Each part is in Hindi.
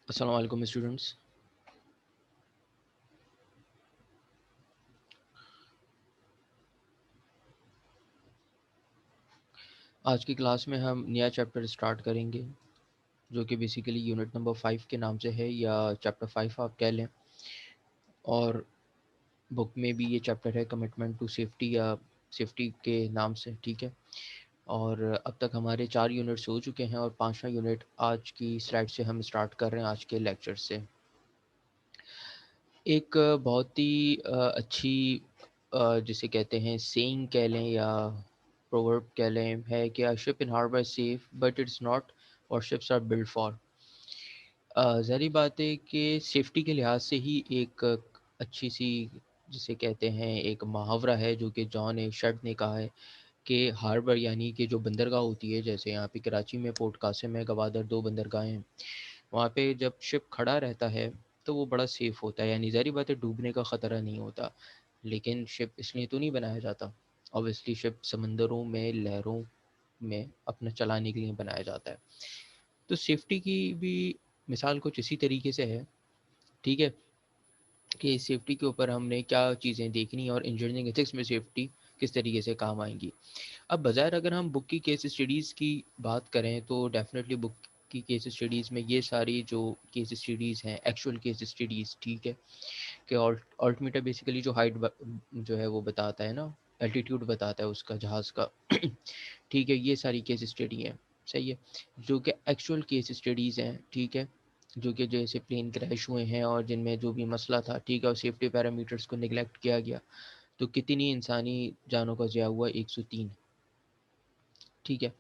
अस्सलाम वालेकुम स्टूडेंट्स। आज की क्लास में हम नया चैप्टर स्टार्ट करेंगे जो कि बेसिकली यूनिट नंबर 5 के नाम से है या चैप्टर 5 आप कह लें। और बुक में भी ये चैप्टर है कमिटमेंट टू सेफ्टी या सेफ्टी के नाम से, ठीक है। और अब तक हमारे 4 यूनिट्स हो चुके हैं और 5वां यूनिट आज की स्लाइड से हम स्टार्ट कर रहे हैं आज के लेक्चर से। एक बहुत ही अच्छी जिसे कहते हैं सेइंग कह लें या प्रोवर्ब कह लें है कि a ship in harbour safe but it's not or ships are build for. ज़ाहिर बात है कि सेफ्टी के लिहाज से ही एक अच्छी सी जिसे कहते हैं एक मुहावरा है जो कि जॉन ए शर्ट ने कहा है कि हार्बर यानी कि जो बंदरगाह होती है, जैसे यहाँ पे कराची में पोर्ट कासिम है, गवादर 2 बंदरगाहें हैं। वहाँ पे जब शिप खड़ा रहता है तो वो बड़ा सेफ़ होता है, यानी ज़ाहिर बात है डूबने का ख़तरा नहीं होता। लेकिन शिप इसलिए तो नहीं बनाया जाता। ऑब्वियसली शिप समंदरों में, लहरों में अपना चलाने के लिए बनाया जाता है। तो सेफ्टी की भी मिसाल कुछ इसी तरीके से है, ठीक है, कि सेफ्टी के ऊपर हमने क्या चीज़ें देखनी है और इंजीनियरिंग एथिक्स में सेफ्टी किस तरीके से काम आएँगी। अब बज़ाहिर अगर हम बुक की केस स्टडीज़ की बात करें तो डेफ़िनेटली बुक की केस स्टडीज़ में ये सारी जो केस स्टडीज़ हैं, एक्चुअल केस स्टडीज़, ठीक है, कि अल्टीमीटर बेसिकली जो हाइट जो है वो बताता है ना, एल्टीट्यूड बताता है उसका जहाज़ का। ठीक है, ये सारी केस स्टडी है, सही है, जो कि एक्चुअल केस स्टडीज़ हैं, ठीक है, जो कि जैसे प्लेन क्रैश हुए हैं और जिनमें जो भी मसला था, ठीक है, और सेफ्टी पैरामीटर्स को निगलेक्ट किया गया, तो कितनी इंसानी जानों का ज़िया हुआ, 103, ठीक है,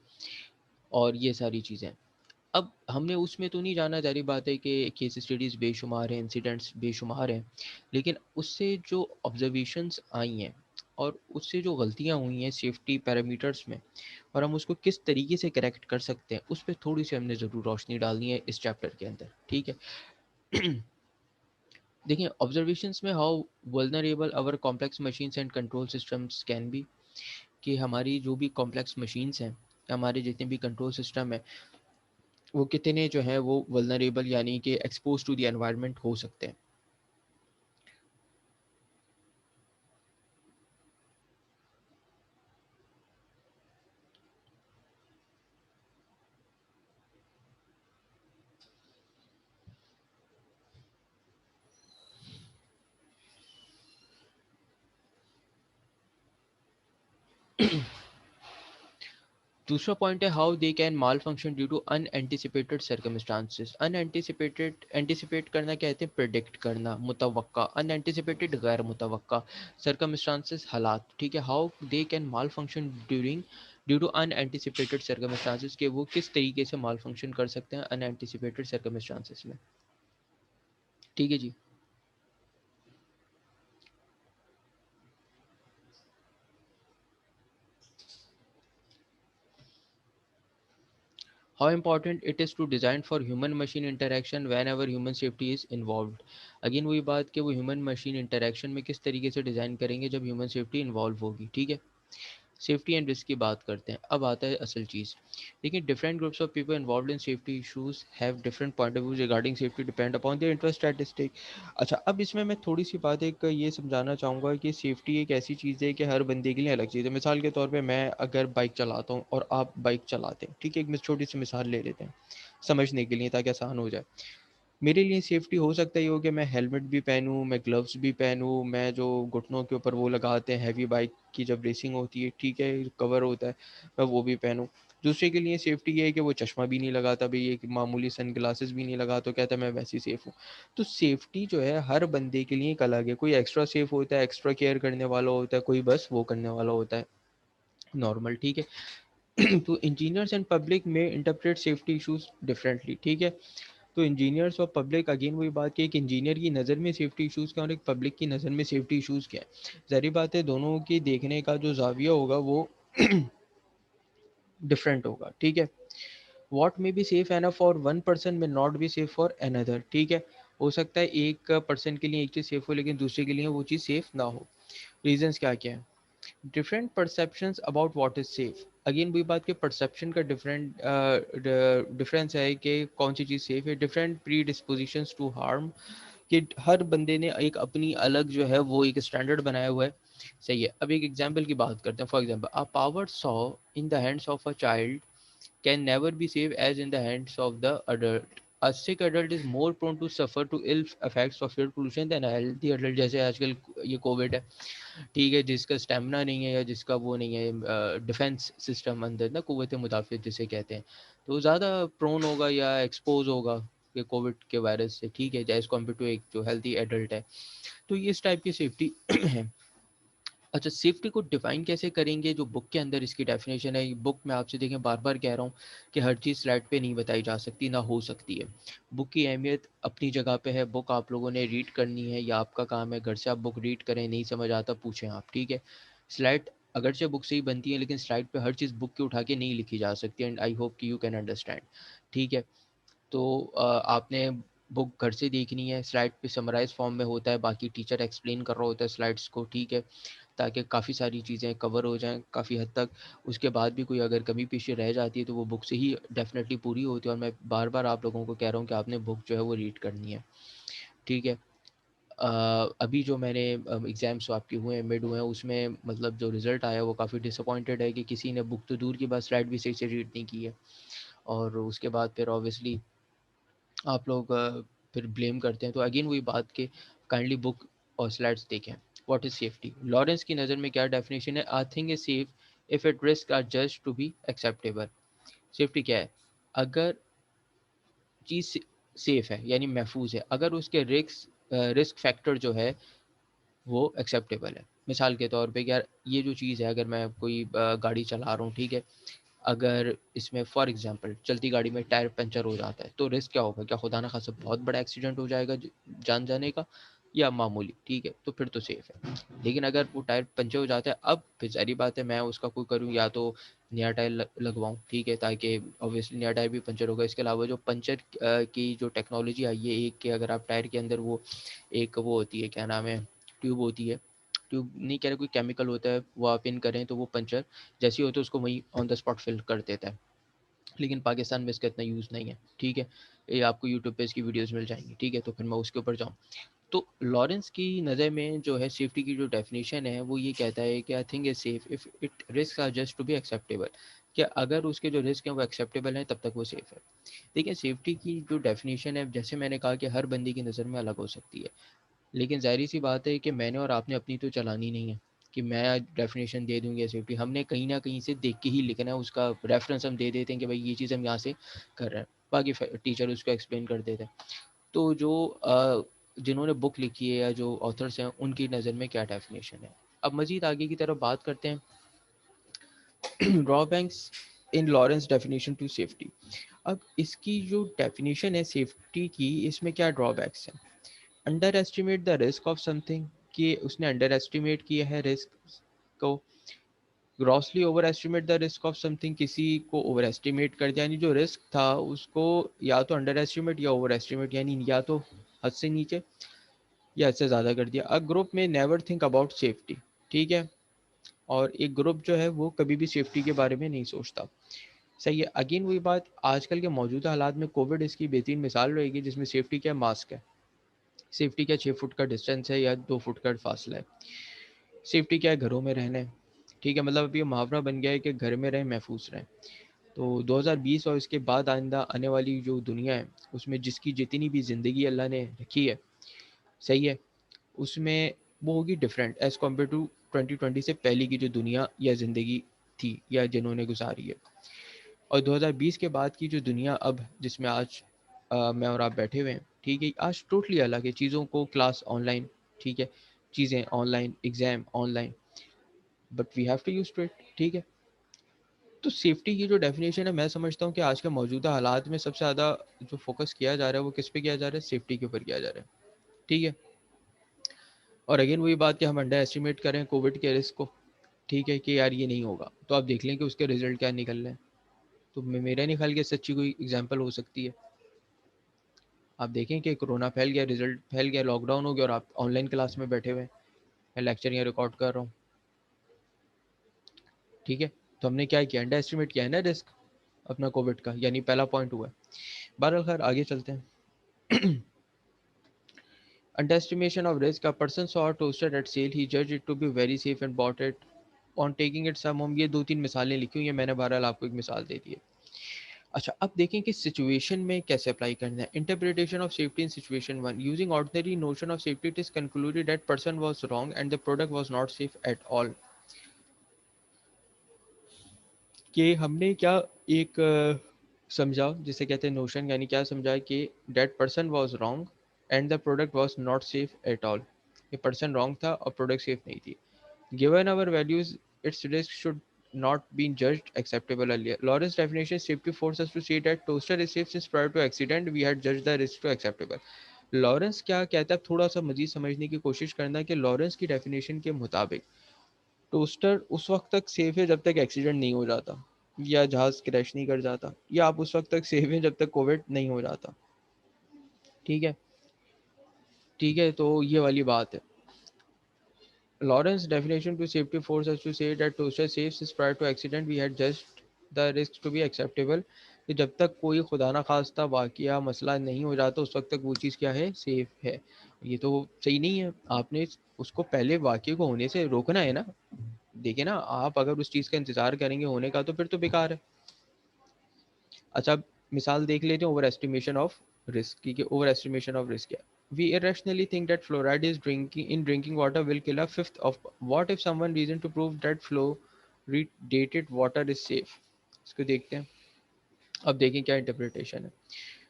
और ये सारी चीज़ें। अब हमने उसमें तो नहीं जाना, ज़ाहिर बात है कि केस स्टडीज़ बेशुमार हैं, इंसिडेंट्स बेशुमार हैं, लेकिन उससे जो ऑब्जर्वेशंस आई हैं और उससे जो गलतियाँ हुई हैं सेफ्टी पैरामीटर्स में और हम उसको किस तरीके से करेक्ट कर सकते हैं, उस पे थोड़ी-सी हमने ज़रूर रोशनी डालनी है इस चैप्टर के अंदर, ठीक है। देखिए ऑब्जर्वेशंस में how vulnerable our complex machines and control systems can be, कि हमारी जो भी कॉम्प्लेक्स मशीन्स हैं, हमारे जितने भी कंट्रोल सिस्टम हैं, वो कितने जो हैं वो वल्नरेबल यानी कि एक्सपोज टू द एनवायरनमेंट हो सकते हैं। दूसरा पॉइंट है how they can malfunction due to unanticipated circumstances. Unanticipated, anticipate करना कहते हैं प्रिडिक्ट करना, मुतवक्का, अनएंटिसिपेटेड गैर मुतवक्का, सर्कमस्टांसेस हालात, ठीक है, how they can malfunction due to unanticipated circumstances, के वो किस तरीके से माल फंक्शन कर सकते हैं अनएंटिसिपेटेड सर्कमस्टांसेस में, ठीक है जी। How important it is to design for human machine interaction whenever human safety is involved। Again वही बात कि वो ह्यूमन मशीन इंटरेक्शन में किस तरीके से डिज़ाइन करेंगे जब ह्यूमन सेफ्टी इन्वॉल्व होगी, ठीक है। सेफ्टी एंड रिस्क की बात करते हैं, अब आता है असल चीज़। देखिए different groups of people involve in safety issues have different point of view regarding safety depend upon their interest statistic. अच्छा, अब इसमें मैं थोड़ी सी बात एक ये समझाना चाहूँगा कि सेफ्टी एक ऐसी चीज़ है कि हर बंदे के लिए अलग चीज़ है। मिसाल के तौर पे मैं अगर बाइक चलाता हूँ और आप बाइक चलाते हैं, ठीक है, एक छोटी सी मिसाल ले लेते हैं समझने के लिए ताकि आसान हो जाए। मेरे लिए सेफ्टी हो सकता है ये हो कि मैं हेलमेट भी पहनूँ, मैं ग्लव्स भी पहनूँ, मैं जो घुटनों के ऊपर वो लगाते हैं हैवी बाइक की जब रेसिंग होती है, ठीक है, कवर होता है, मैं वो भी पहनूँ। दूसरे के लिए सेफ्टी ये है कि वो चश्मा भी नहीं लगाता, भई एक मामूली सनग्लासेस भी नहीं लगा तो कहता है मैं वैसे ही सेफ हूँ। तो सेफ्टी जो है हर बंदे के लिए एक अलग है, कोई एक्स्ट्रा सेफ होता है, एक्स्ट्रा केयर करने वाला होता है, कोई बस वो करने वाला होता है, नॉर्मल, ठीक है। तो इंजीनियर्स एंड पब्लिक में इंटरप्रेट सेफ्टी इश्यूज डिफरेंटली, ठीक है। तो इंजीनियर्स और पब्लिक अगेन वही बात कि एक इंजीनियर की नज़र में सेफ्टी इश्यूज़ क्या और एक पब्लिक की नज़र में सेफ्टी इश्यूज़ क्या है। ज़ाहिर बात है दोनों की देखने का जो ज़ाविया होगा वो डिफरेंट होगा, ठीक है। What may be safe enough for one person may not be safe for another, ठीक है। हो सकता है एक पर्सन के लिए एक चीज़ सेफ हो लेकिन दूसरे के लिए वो चीज़ सेफ ना हो। रीजंस क्या क्या है, different perceptions about what is safe. Again वही बात कि परसेप्शन का डिफरेंस है कि कौन सी चीज़ सेफ है, डिफरेंट प्री डिस्पोजिशंस टू हार्म, कि हर बंदे ने एक अपनी अलग जो है वो एक स्टैंडर्ड बनाया हुआ है। सही है। अब एक एग्जांपल की बात करते हैं। For example, a power saw in the hands of a child can never be safe as in the hands of the adult. A sick adult is more prone to suffer to ill effects of air pollution than a healthy adult. जैसे आजकल ये कोविड है, ठीक है, जिसका स्टेमिना नहीं है या जिसका वो नहीं है डिफेंस सिस्टम अंदर ना, कुव्वत मुदाफ़ियत जिसे कहते हैं, तो ज़्यादा प्रोन होगा या एक्सपोज होगा कि कोविड के वायरस से, ठीक है, एज कम्पेयर टू एक जो हेल्थी एडल्ट है। तो ये इस टाइप की सेफ्टी है। अच्छा, सेफ्टी को डिफाइन कैसे करेंगे? जो बुक के अंदर इसकी डेफिनेशन है, बुक में आपसे देखें बार बार कह रहा हूँ कि हर चीज़ स्लाइड पे नहीं बताई जा सकती, ना हो सकती है। बुक की अहमियत अपनी जगह पे है, बुक आप लोगों ने रीड करनी है या आपका काम है घर से आप बुक रीड करें, नहीं समझ आता पूछें आप, ठीक है। स्लाइड अगरचे बुक से ही बनती है, लेकिन स्लाइड पे हर चीज़ बुक के उठा के नहीं लिखी जा सकती, एंड आई होप कि यू कैन अंडरस्टैंड, ठीक है। तो आपने बुक घर से देखनी है, स्लाइड पे समराइज फॉर्म में होता है, बाकी टीचर एक्सप्लेन कर रहा होता है स्लाइड्स को, ठीक है, ताकि काफ़ी सारी चीज़ें कवर हो जाएँ काफ़ी हद तक। उसके बाद भी कोई अगर कमी पेशी रह जाती है तो वो बुक से ही डेफ़िनेटली पूरी होती है, और मैं बार-बार आप लोगों को कह रहा हूँ कि आपने बुक जो है वो रीड करनी है, ठीक है। अभी जो मैंने एग्ज़ाम्स आपके हुए हैं, मिड हुए हैं, उसमें मतलब जो रिज़ल्ट आया वो काफ़ी डिसअपॉइंटेड है कि किसी ने बुक तो दूर की बात स्लाइड भी सही से रीड नहीं की है। और उसके बाद फिर ऑब्वियसली आप लोग फिर ब्लेम करते हैं। तो अगेन वही बात कि काइंडली बुक और स्लाइड्स देखें। What is safety? लॉरेंस की नज़र में क्या डेफिनेशन है? I think is safe if it risk are just to be acceptable. Safety क्या है? अगर चीज़ सेफ है यानी महफूज है, अगर उसके रिस्क फैक्टर जो है वो एक्सेप्टेबल है। मिसाल के तौर पे यार, ये जो चीज़ है, अगर मैं कोई गाड़ी चला रहा हूँ, ठीक है, अगर इसमें फॉर एग्जांपल चलती गाड़ी में टायर पंचर हो जाता है तो रिस्क क्या होगा? क्या खुदा ना खास्ता बहुत बड़ा एक्सीडेंट हो जाएगा जान जाने का, या मामूली, ठीक है, तो फिर तो सेफ है। लेकिन अगर वो टायर पंचर हो जाता है, अब फिर सारी बात है मैं उसका कोई करूँ, या तो नया टायर लगवाऊँ, ठीक है, ताकि ऑब्वियसली नया टायर भी पंचर होगा। इसके अलावा जो पंचर की जो टेक्नोलॉजी आई है, एक कि अगर आप टायर के अंदर वो एक वो होती है, क्या नाम है, ट्यूब होती है, ट्यूब नहीं कह रहे, कोई केमिकल होता है, वो आप इन करें तो वो पंचर जैसे ही होता है उसको वहीं ऑन द स्पॉट फिल कर देता है। लेकिन पाकिस्तान में इसका इतना यूज़ नहीं है, ठीक है। ये आपको यूट्यूब पे इसकी वीडियोस मिल जाएंगी, ठीक है, तो फिर मैं उसके ऊपर जाऊँ। तो लॉरेंस की नज़र में जो है सेफ्टी की जो डेफिनेशन है वो ये कहता है कि I think is safe if it risk are just to be acceptable, कि अगर उसके जो रिस्क हैं वो एक्सेप्टेबल हैं तब तक वो सेफ़ है। देखिए, सेफ्टी की जो डेफिनेशन है, जैसे मैंने कहा कि हर बंदे की नज़र में अलग हो सकती है, लेकिन ज़ाहिर-सी बात है कि मैंने और आपने अपनी तो चलानी नहीं है कि मैं डेफ़िनेशन दे दूँगी या सेफ्टी। हमने कहीं न कहीं से देख के ही लिखना है, उसका रेफ़रेंस हम दे देते हैं कि भाई ये चीज़ हम यहाँ से कर रहे हैं। बाकी फ टीचर उसको एक्सप्लेन कर देते हैं। तो जो जिन्होंने बुक लिखी है या जो ऑथर्स हैं, उनकी नज़र में क्या डेफ़िनेशन है। अब मज़ीद आगे की तरफ बात करते हैं। Drawbacks in Lawrence definition to safety. अब इसकी जो डेफिनेशन है सेफ्टी की, इसमें क्या ड्रॉबैक्स हैं? Under estimate the risk of something, कि उसने अंडर एस्टिमेट किया है रिस्क को। Grossly over estimate the risk of something, किसी को ओवर एस्टिमेट कर दिया, यानी जो रिस्क था उसको या तो अंडर एस्टिमेट या ओवर एस्टिमेट, यानी या तो हद से नीचे या हद से ज़्यादा कर दिया। अ ग्रुप में नेवर थिंक अबाउट सेफ्टी, ठीक है, और एक ग्रुप जो है वो कभी भी सेफ्टी के बारे में नहीं सोचता। सही है। अगेन वही बात, आजकल के मौजूदा हालात में कोविड इसकी बेहतरीन मिसाल रहेगी, जिसमें सेफ्टी क्या, मास्क है। सेफ्टी क्या, 6 फुट का डिस्टेंस है या 2 फुट का फासला है। सेफ्टी क्या है, घरों में रहना है, ठीक है, मतलब अब ये मुहावरा बन गया है कि घर में रहें महफूज रहें। तो 2020 और इसके बाद आइंदा आने वाली जो दुनिया है, उसमें जिसकी जितनी भी ज़िंदगी अल्लाह ने रखी है, सही है, उसमें वो होगी डिफरेंट एज़ कम्पेयर टू 2020 से पहले की जो दुनिया या ज़िंदगी थी या जिन्होंने गुजारी है। और 2020 के बाद की जो दुनिया अब जिसमें आज मैं और आप बैठे हुए हैं, ठीक है, आज टोटली अलग है। चीज़ों को क्लास ऑनलाइन, ठीक है, चीज़ें online, exam online, but we have to use to it, ठीक है। तो सेफ्टी की जो डेफिनेशन है, मैं समझता हूँ कि आज के मौजूदा हालात में सबसे ज़्यादा जो फोकस किया जा रहा है वो किस पे किया जा रहा है, सेफ्टी के ऊपर किया जा रहा है, ठीक है। और अगेन वही बात कि हम अंडर एस्टिमेट करें कोविड के रिस्क को, ठीक है, कि यार ये नहीं होगा, तो आप देख लें कि उसके रिजल्ट क्या निकल रहे हैं। तो मेरा नहीं ख्याल कि सच्ची कोई एग्जाम्पल हो सकती है। आप देखें कि कोरोना फैल गया, रिजल्ट फैल गया, लॉकडाउन हो गया और आप ऑनलाइन क्लास में बैठे हुए हैं, मैं लेक्चर यहाँ रिकॉर्ड कर रहा हूँ, ठीक है। तो हमने क्या किया, अंडर एस्टिमेट किया है ना रिस्क अपना कोविड का, यानी पहला पॉइंट हुआ है। बहरहाल खैर आगे चलते हैं। Underestimation of risk. A person saw a toaster at sale. He judged it to be very safe and bought it. On taking it some home, ये दो तीन मिसालें लिखी हुई हैं मैंने, बहरहाल आपको एक मिसाल दे दी है। अच्छा, अब देखें कि सिचुएशन में कैसे अप्लाई करना है। Interpretation of safety in situation one, using ordinary notion of safety it is concluded that person was wrong and the product was not safe at all. कि हमने क्या एक समझा, जिसे कहते हैं नोशन, यानी क्या समझा कि that person was wrong and the product was not safe at all. ये पर्सन रॉन्ग था और प्रोडक्ट सेफ नहीं थी। Given our values it's risk should not been judged acceptable earlier. Lawrence definition safety forces us to say that toaster is safe since prior to accident we had judged the risk to acceptable. Lawrence क्या कहता है, थोड़ा सा मजीद समझने की कोशिश करना कि लॉरेंस की डेफिनेशन के मुताबिक टोस्टर उस वक्त तक सेफ है जब तक एक्सीडेंट नहीं हो जाता या जहाज क्रैश नहीं कर जाता, या आप उस वक्त तक सेफ हैं जब तक कोविड नहीं हो जाता। ठीक है, ठीक है, तो ये वाली बात है। Lawrence definition to safety forces us to say that toaster safe is prior to accident we had judged the risks to be acceptable, कि जब तक कोई खुदा ना खास्ता वाकया मसला नहीं हो जाता उस वक्त तक वो चीज़ क्या है, सेफ है। ये तो सही नहीं है, आपने उसको पहले वाकये को होने से रोकना है ना। देखिए ना, आप अगर उस चीज़ का इंतज़ार करेंगे होने का तो फिर तो बेकार है। अच्छा, मिसाल देख लेते हैं ओवर एस्टिमेशन ऑफ रिस्क की, कि ओवर एस्टिमेशन ऑफ रिस्क क्या है। We irrationally think that fluoride is drinking in drinking water will kill a fifth of. What if someone reason to prove that fluoridated water is safe? इसको देखते हैं। अब देखें क्या इंटरप्रिटेशन है।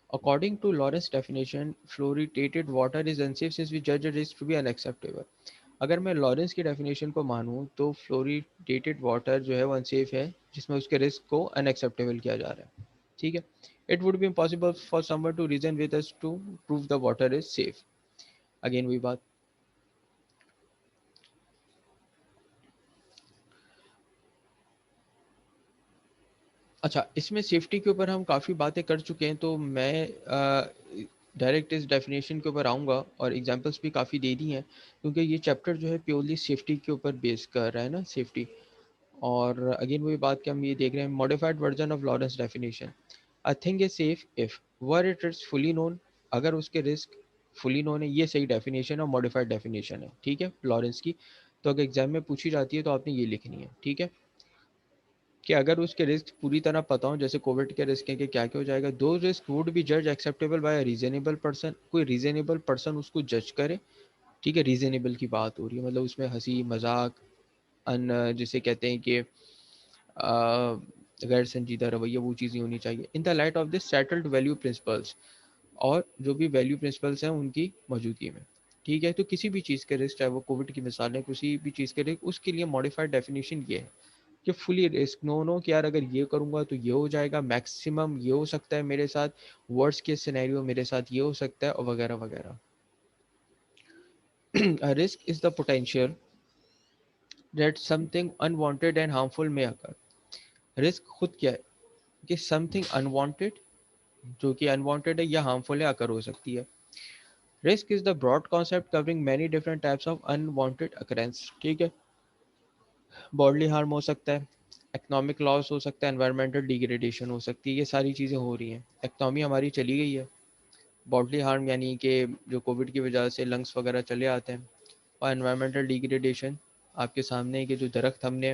According to Lawrence definition, fluoridated water is unsafe since we judge a risk to be unacceptable. अगर मैं लॉरेंस की डेफिनेशन को मानूं तो फ्लोरिडेटेड वाटर जो है वो अनसेफ है जिसमें उसके रिस्क को अनएक्सेप्टेबल किया जा रहा है। ठीक है, it would be impossible for someone to reason with us to prove the water is safe. Again वही बात। अच्छा, इसमें सेफ्टी के ऊपर हम काफ़ी बातें कर चुके हैं, तो मैं डायरेक्ट इस डेफिनेशन के ऊपर आऊँगा और एग्जांपल्स भी काफ़ी दे दी हैं, क्योंकि ये चैप्टर जो है प्योरली सेफ्टी के ऊपर बेस कर रहा है ना, सेफ्टी। और अगेन वही बात कि हम ये देख रहे हैं modified version of Lawrence definition. A thing is safe if were it is fully known, अगर उसके रिस्क फुली नोन है, ये सही डेफिनेशन और मॉडिफाइड डेफिनेशन है। ठीक है, लॉरेंस की। तो अगर एग्जाम में पूछी जाती है तो आपने ये लिखनी है। ठीक है, कि अगर उसके रिस्क पूरी तरह पता हो, जैसे कोविड के रिस्क हैं कि क्या क्या हो जाएगा, दो रिस्क वुड बी जज एक्सेप्टेबल बाय रीजनेबल पर्सन, कोई रीजनेबल पर्सन उसको जज करे। ठीक है, रीजनेबल की बात हो रही है, मतलब उसमें हंसी मजाक जिसे कहते हैं कि गैर संजीदा रवैया, वो चीज़ें होनी चाहिए। In the light of this settled value principles, और जो भी वैल्यू प्रिंसिपल्स हैं उनकी मौजूदगी में। ठीक है, तो किसी भी चीज़ के रिस्क, चाहे वो कोविड की मिसाल है, किसी भी चीज़ के रिस्क, उसके लिए मॉडिफाइड डेफिनेशन ये है कि फुली रिस्क नो नो, कि यार अगर ये करूँगा तो ये हो जाएगा, मैक्सिमम ये हो सकता है मेरे साथ, वर्स्ट केस सिनेरियो मेरे साथ ये हो सकता है, और वगैरह वगैरह। Risk is the potential that something unwanted and harmful में अकर। रिस्क खुद क्या है, कि समथिंग अनवांटेड, जो कि अनवांटेड है या हार्मफुल है, अकर हो सकती है। Risk is the broad concept covering many different types of unwanted occurrence. ठीक है, बॉडली हार्म हो सकता है, इकोनॉमिक लॉस हो सकता है, एनवायरमेंटल डिग्रेडेशन हो सकती है, ये सारी चीज़ें हो रही हैं। इकनॉमी हमारी चली गई है। बॉडली हार्म यानी कि जो कोविड की वजह से लंग्स वगैरह चले आते हैं, और एनवायरमेंटल डिग्रेडेशन आपके सामने है कि जो दरख्त हमने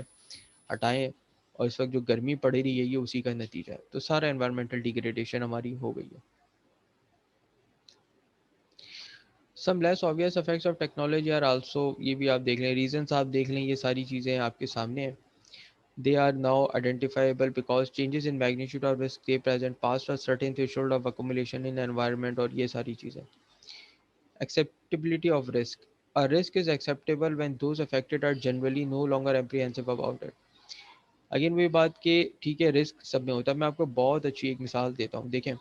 हटाए और इस वक्त जो गर्मी पड़ रही है ये उसी का नतीजा है। तो सारा एनवायरमेंटल डिग्रेडेशन हमारी हो गई है। Some less obvious effects of technology are also, ये भी आप देख लें, रीजंस आप देख लें, ये सारी चीज़ें आपके सामने हैं। They are now identifiable because changes in magnitude of risk they present past a certain threshold of accumulation in environment, और ये सारी चीज़ें। Acceptability of risk. A risk is acceptable when those affected are generally no longer apprehensive about it. Again वही बात कि ठीक है, रिस्क सब में होता है। मैं आपको बहुत अच्छी एक मिसाल देता हूँ, देखें।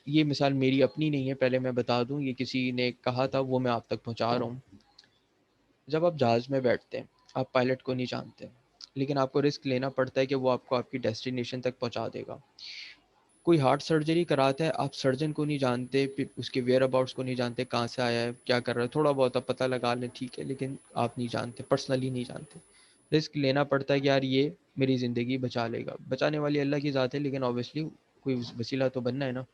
ये मिसाल मेरी अपनी नहीं है, पहले मैं बता दूँ, ये किसी ने कहा था, वो मैं आप तक पहुँचा रहा हूँ। जब आप जहाज़ में बैठते हैं, आप पायलट को नहीं जानते, लेकिन आपको रिस्क लेना पड़ता है कि वो आपको आपकी डेस्टिनेशन तक पहुंचा देगा। कोई हार्ट सर्जरी कराता है, आप सर्जन को नहीं जानते, उसके वेयर अबाउट्स को नहीं जानते, कहाँ से आया है, क्या कर रहा है, थोड़ा बहुत आप पता लगा लें, ठीक है, लेकिन आप नहीं जानते, पर्सनली नहीं जानते। रिस्क लेना पड़ता है कि यार ये मेरी ज़िंदगी बचा लेगा। बचाने वाली अल्लाह की ज़ात है, लेकिन ऑब्वियसली कोई वसीला तो बनना है ना।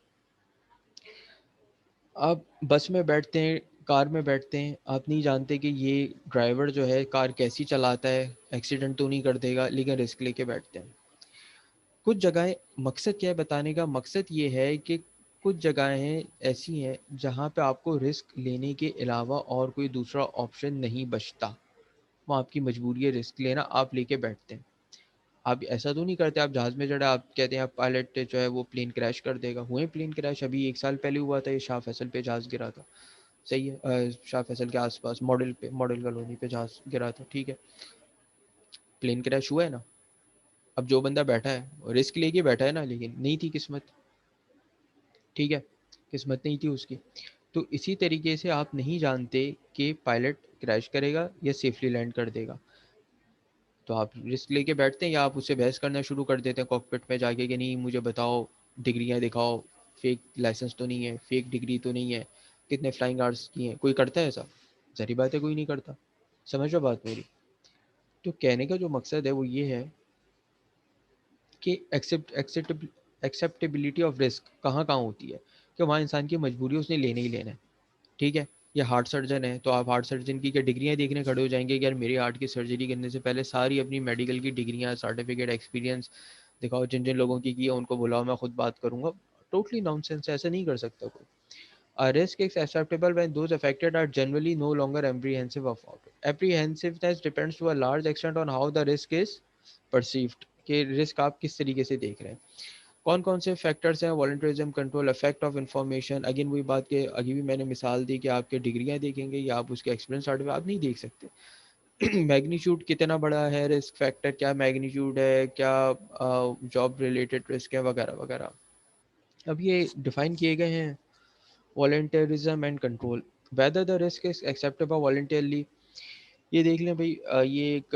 आप बस में बैठते हैं, कार में बैठते हैं, आप नहीं जानते कि ये ड्राइवर जो है कार कैसी चलाता है, एक्सीडेंट तो नहीं कर देगा, लेकिन रिस्क लेके बैठते हैं। कुछ जगहें, मकसद क्या है बताने का, मकसद ये है कि कुछ जगहें ऐसी हैं जहाँ पे आपको रिस्क लेने के अलावा और कोई दूसरा ऑप्शन नहीं बचता। वो आपकी मजबूरी है रिस्क लेना, आप लेके बैठते हैं। आप ऐसा तो नहीं करते, आप जहाज़ में चढ़े, आप कहते हैं आप पायलट जो है वो प्लेन क्रैश कर देगा। हुए प्लेन क्रैश, अभी 1 साल पहले हुआ था, ये शाह फैसल पे जहाज़ गिरा था। सही है, शाह फैसल के आसपास मॉडल कॉलोनी पे जहाज़ गिरा था, ठीक है। प्लेन क्रैश हुआ है ना। अब जो बंदा बैठा है रिस्क लेके बैठा है ना, लेकिन नहीं थी किस्मत, ठीक है, किस्मत नहीं थी उसकी। तो इसी तरीके से आप नहीं जानते कि पायलट क्रैश करेगा या सेफली लैंड कर देगा, तो आप रिस्क लेके बैठते हैं या आप उससे बहस करना शुरू कर देते हैं कॉकपिट में जाके कि नहीं मुझे बताओ, डिग्रियां दिखाओ, फेक लाइसेंस तो नहीं है, फेक डिग्री तो नहीं है, कितने फ्लाइंग आवर्स की हैं। कोई करता है ऐसा? ज़ाहिर बात है कोई नहीं करता। समझ रहे हो बात मेरी? तो कहने का जो मकसद है वो ये है कि एक्सेप्टेबिलिटी ऑफ रिस्क कहाँ कहाँ होती है, कि वहाँ इंसान की मजबूरी है, उसने लेने ही लेना है, ठीक है। या हार्ट सर्जन है, तो आप हार्ट सर्जन की क्या डिग्रियां देखने खड़े हो जाएंगे कि यार मेरे हार्ट की सर्जरी करने से पहले सारी अपनी मेडिकल की डिग्रियां, सर्टिफिकेट, एक्सपीरियंस दिखाओ, जिन जिन लोगों की है उनको बुलाओ, मैं खुद बात करूंगा। टोटली नॉनसेंस है, ऐसा नहीं कर सकता कोई। A risk is acceptable when those affected are generally no longer apprehensive of it. Apprehensiveness depends to a large extent on how the risk is perceived, कि रिस्क आप किस तरीके से देख रहे हैं। कौन कौन से फैक्टर्स हैं? Voluntarism, control, effect of information. Again वही बात के अभी भी मैंने मिसाल दी कि आपके डिग्रियां देखेंगे या आप उसके एक्सपीरियंस सर्टिफिकेट आप नहीं देख सकते। मैग्नीट्यूड कितना बड़ा है रिस्क फैक्टर, क्या मैग्नीट्यूड है, क्या जॉब रिलेटेड रिस्क है, वगैरह वगैरह। अब ये डिफाइन किए गए हैं। Voluntarism and control, whether the risk is acceptable voluntarily. ये देख लें भाई, ये एक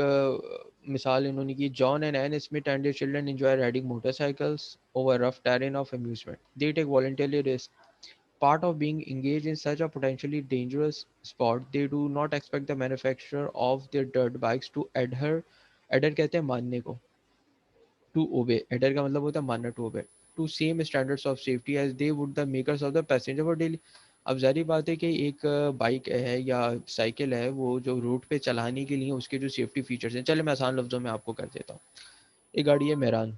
मिसाल इन्होंने की, John and Ann Smith and their children enjoy riding motorcycles over rough terrain of amusement, they take voluntarily risk, part of being engaged in such a potentially dangerous sport, they do not expect the manufacturer of their dirt bikes to adhere कहते हैं मानने को, टू ओबे, एडर का मतलब होता है मानना, to obey, to same standards of safety as they would the makers of the passenger for daily. अब जारी बात है कि एक बाइक है या साइकिल है, वो जो रूट पे चलाने के लिए उसके जो सेफ्टी फीचर्स हैं, चले मैं आसान लफ्ज़ों में आपको कर देता हूँ। एक गाड़ी है मेहरान,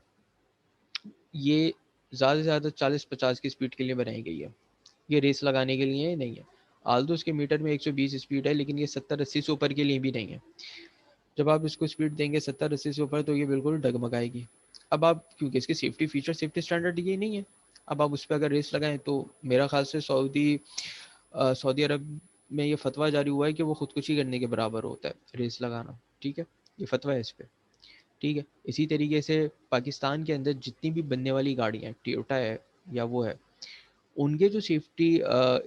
ये ज़्यादा से ज़्यादा 40-50 की स्पीड के लिए बनाई गई है, ये रेस लगाने के लिए नहीं है। आल्दो उसके मीटर में 120 स्पीड है, लेकिन ये 70-80 से ऊपर के लिए भी नहीं है। जब आप इसको स्पीड देंगे 70-80 से ऊपर, तो ये बिल्कुल डगमगाएगी। अब आप, क्योंकि इसके सेफ्टी फीचर, सेफ्टी स्टैंडर्ड ये नहीं है, अब आप उस पर अगर रेस लगाएं तो मेरा ख्याल से सऊदी अरब में ये फतवा जारी हुआ है कि वो खुदकुशी करने के बराबर होता है रेस लगाना, ठीक है। ये फतवा है इस पर, ठीक है। इसी तरीके से पाकिस्तान के अंदर जितनी भी बनने वाली गाड़ियाँ, टोयोटा है या वो है, उनके जो सेफ्टी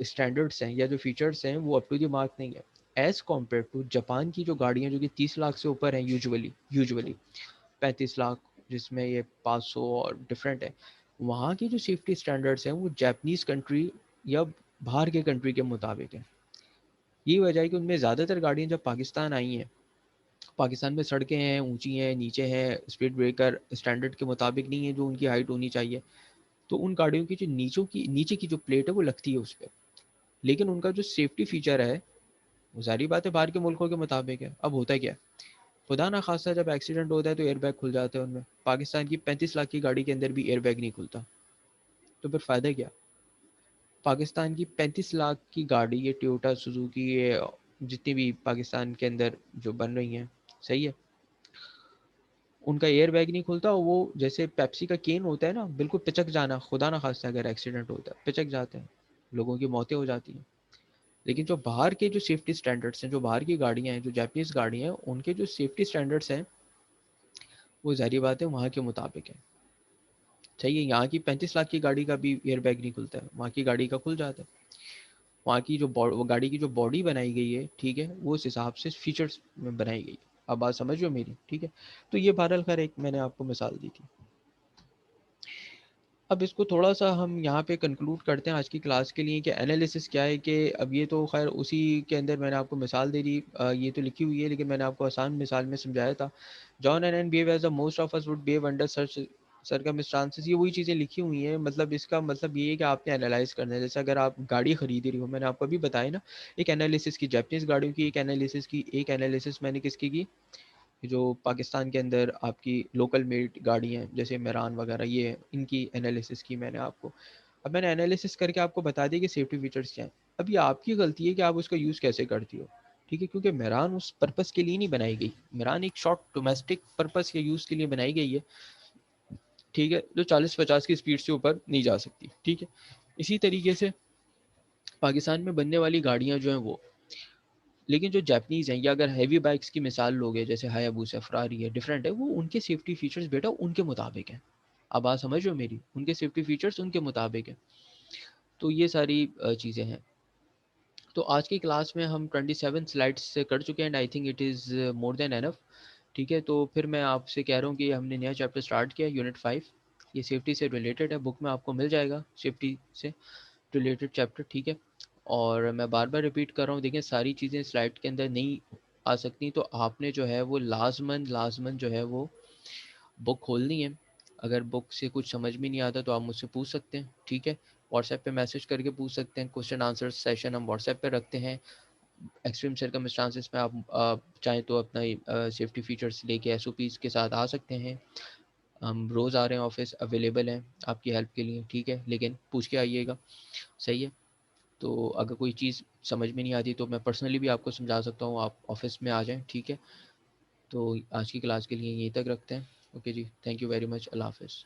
स्टैंडर्ड्स हैं या जो फीचर्स हैं वो अप टू द मार्क नहीं है, एज़ कम्पेयर टू जापान की जो गाड़ियाँ जो कि 30 लाख से ऊपर हैं, यूजुअली 35 लाख, जिसमें ये 500 और डिफरेंट है। वहाँ की जो सेफ्टी स्टैंडर्ड्स हैं वो जापानीज़ कंट्री या बाहर के कंट्री के मुताबिक है। यही वजह है कि उनमें ज़्यादातर गाड़ियाँ जब पाकिस्तान आई हैं, पाकिस्तान में सड़कें हैं, ऊंची हैं, नीचे हैं, स्पीड ब्रेकर स्टैंडर्ड के मुताबिक नहीं है जो उनकी हाइट होनी चाहिए, तो उन गाड़ियों की जो नीचे की जो प्लेट है वो लगती है उस पर, लेकिन उनका जो सेफ्टी फीचर है वो सारी बातें बाहर के मुल्कों के मुताबिक है। अब होता है क्या, खुदा ना खास्ता जब एक्सीडेंट होता है तो एयरबैग खुल जाते हैं उनमें, पाकिस्तान की 35 लाख की गाड़ी के अंदर भी एयरबैग नहीं खुलता, तो फिर फ़ायदा क्या? पाकिस्तान की 35 लाख की गाड़ी, ये टोयोटा सुजुकी, ये जितनी भी पाकिस्तान के अंदर जो बन रही हैं, सही है, उनका एयर बैग नहीं खुलता। वो जैसे पेप्सी का केन होता है ना, बिल्कुल पिचक जाना, खुदा ना खास्ता अगर एक्सीडेंट होता है पिचक जाते हैं, लोगों की मौतें हो जाती हैं। लेकिन जो बाहर के जो सेफ्टी स्टैंडर्ड्स हैं, जो बाहर की गाड़ियाँ हैं, जो जापानीज़ गाड़ियाँ हैं, उनके जो सेफ्टी स्टैंडर्ड्स हैं वो ज़ाहिर बात है वहाँ के मुताबिक है। चाहिए, यहाँ की 35 लाख की गाड़ी का भी एयर बैग नहीं खुलता है, वहाँ की गाड़ी का खुल जाता है। वहाँ की जो वो गाड़ी की जो बॉडी बनाई गई है, ठीक है, वो उस हिसाब से फीचर्स में बनाई गई है। अब बात समझ रहे हो मेरी, ठीक है। तो ये बहरहाल खैर एक मैंने आपको मिसाल दी थी। अब इसको थोड़ा-सा हम यहाँ पे कंक्लूड करते हैं आज की क्लास के लिए कि एनालिसिस क्या है, कि अब ये तो ख़ैर उसी के अंदर मैंने आपको मिसाल दे दी, ये तो लिखी हुई है लेकिन मैंने आपको आसान मिसाल में समझाया था। John and behave as a most of us would behave under such circumstances, ये वही चीज़ें लिखी हुई हैं। मतलब इसका मतलब ये है कि आपने एनालाइज़ करना है। जैसे अगर आप गाड़ी खरीद रही हो, मैंने आपको अभी बताया ना, एक एनालिसिस की जापानीज़ गाड़ियों की, एक एनालिसिस मैंने किसकी की, जो पाकिस्तान के अंदर आपकी लोकल मेड गाड़ी हैं जैसे मेरान वगैरह, ये है, इनकी एनालिसिस की मैंने आपको। अब मैंने एनालिसिस करके आपको बता दिया कि सेफ्टी फीचर्स क्या हैं। अब ये आपकी गलती है कि आप उसका यूज़ कैसे करती हो, ठीक है, क्योंकि मेरान उस पर्पज़ के लिए नहीं बनाई गई। मेरान एक शॉर्ट डोमेस्टिक पर्पज़ के यूज़ के लिए बनाई गई है, ठीक है, जो 40-50 की स्पीड से ऊपर नहीं जा सकती, ठीक है। इसी तरीके से पाकिस्तान में बनने वाली गाड़ियाँ जो हैं वो, लेकिन जो जापानीज़ हैं, या अगर हैवी बाइक्स की मिसाल लोगे जैसे हायाबुसा, फरारी है, डिफरेंट है, वो उनके सेफ्टी फीचर्स बेटा उनके मुताबिक हैं। अब बात समझ रहे हो मेरी, उनके सेफ्टी फीचर्स उनके मुताबिक हैं। तो ये सारी चीज़ें हैं। तो आज की क्लास में हम 27 स्लाइड्स से कर चुके हैं and I think it is more than enough, ठीक है। तो फिर मैं आपसे कह रहा हूँ कि हमने नया चैप्टर स्टार्ट किया, यूनिट 5, ये सेफ्टी से रिलेटेड है, बुक में आपको मिल जाएगा सेफ्टी से रिलेटेड चैप्टर, ठीक है। और मैं बार बार रिपीट कर रहा हूँ, देखिए सारी चीज़ें स्लाइड के अंदर नहीं आ सकती, तो आपने जो है वो लाजमन जो है वो बुक खोलनी है। अगर बुक से कुछ समझ में नहीं आता तो आप मुझसे पूछ सकते हैं, ठीक है। व्हाट्सएप पे मैसेज करके पूछ सकते हैं। क्वेश्चन आंसर सेशन हम व्हाट्सएप पे रखते हैं। एक्सट्रीम सर्कमस्टांसेस में आप चाहें तो अपना सेफ्टी फीचर्स लेके एसओपीज़ के साथ आ सकते हैं। हम रोज़ आ रहे हैं, ऑफिस अवेलेबल हैं आपकी हेल्प के लिए, ठीक है, लेकिन पूछ के आइएगा, सही है। तो अगर कोई चीज़ समझ में नहीं आती तो मैं पर्सनली भी आपको समझा सकता हूँ, आप ऑफिस में आ जाएँ, ठीक है। तो आज की क्लास के लिए यहीं तक रखते हैं। ओके जी, थैंक यू वेरी मच, अल्लाह हाफ़िज़।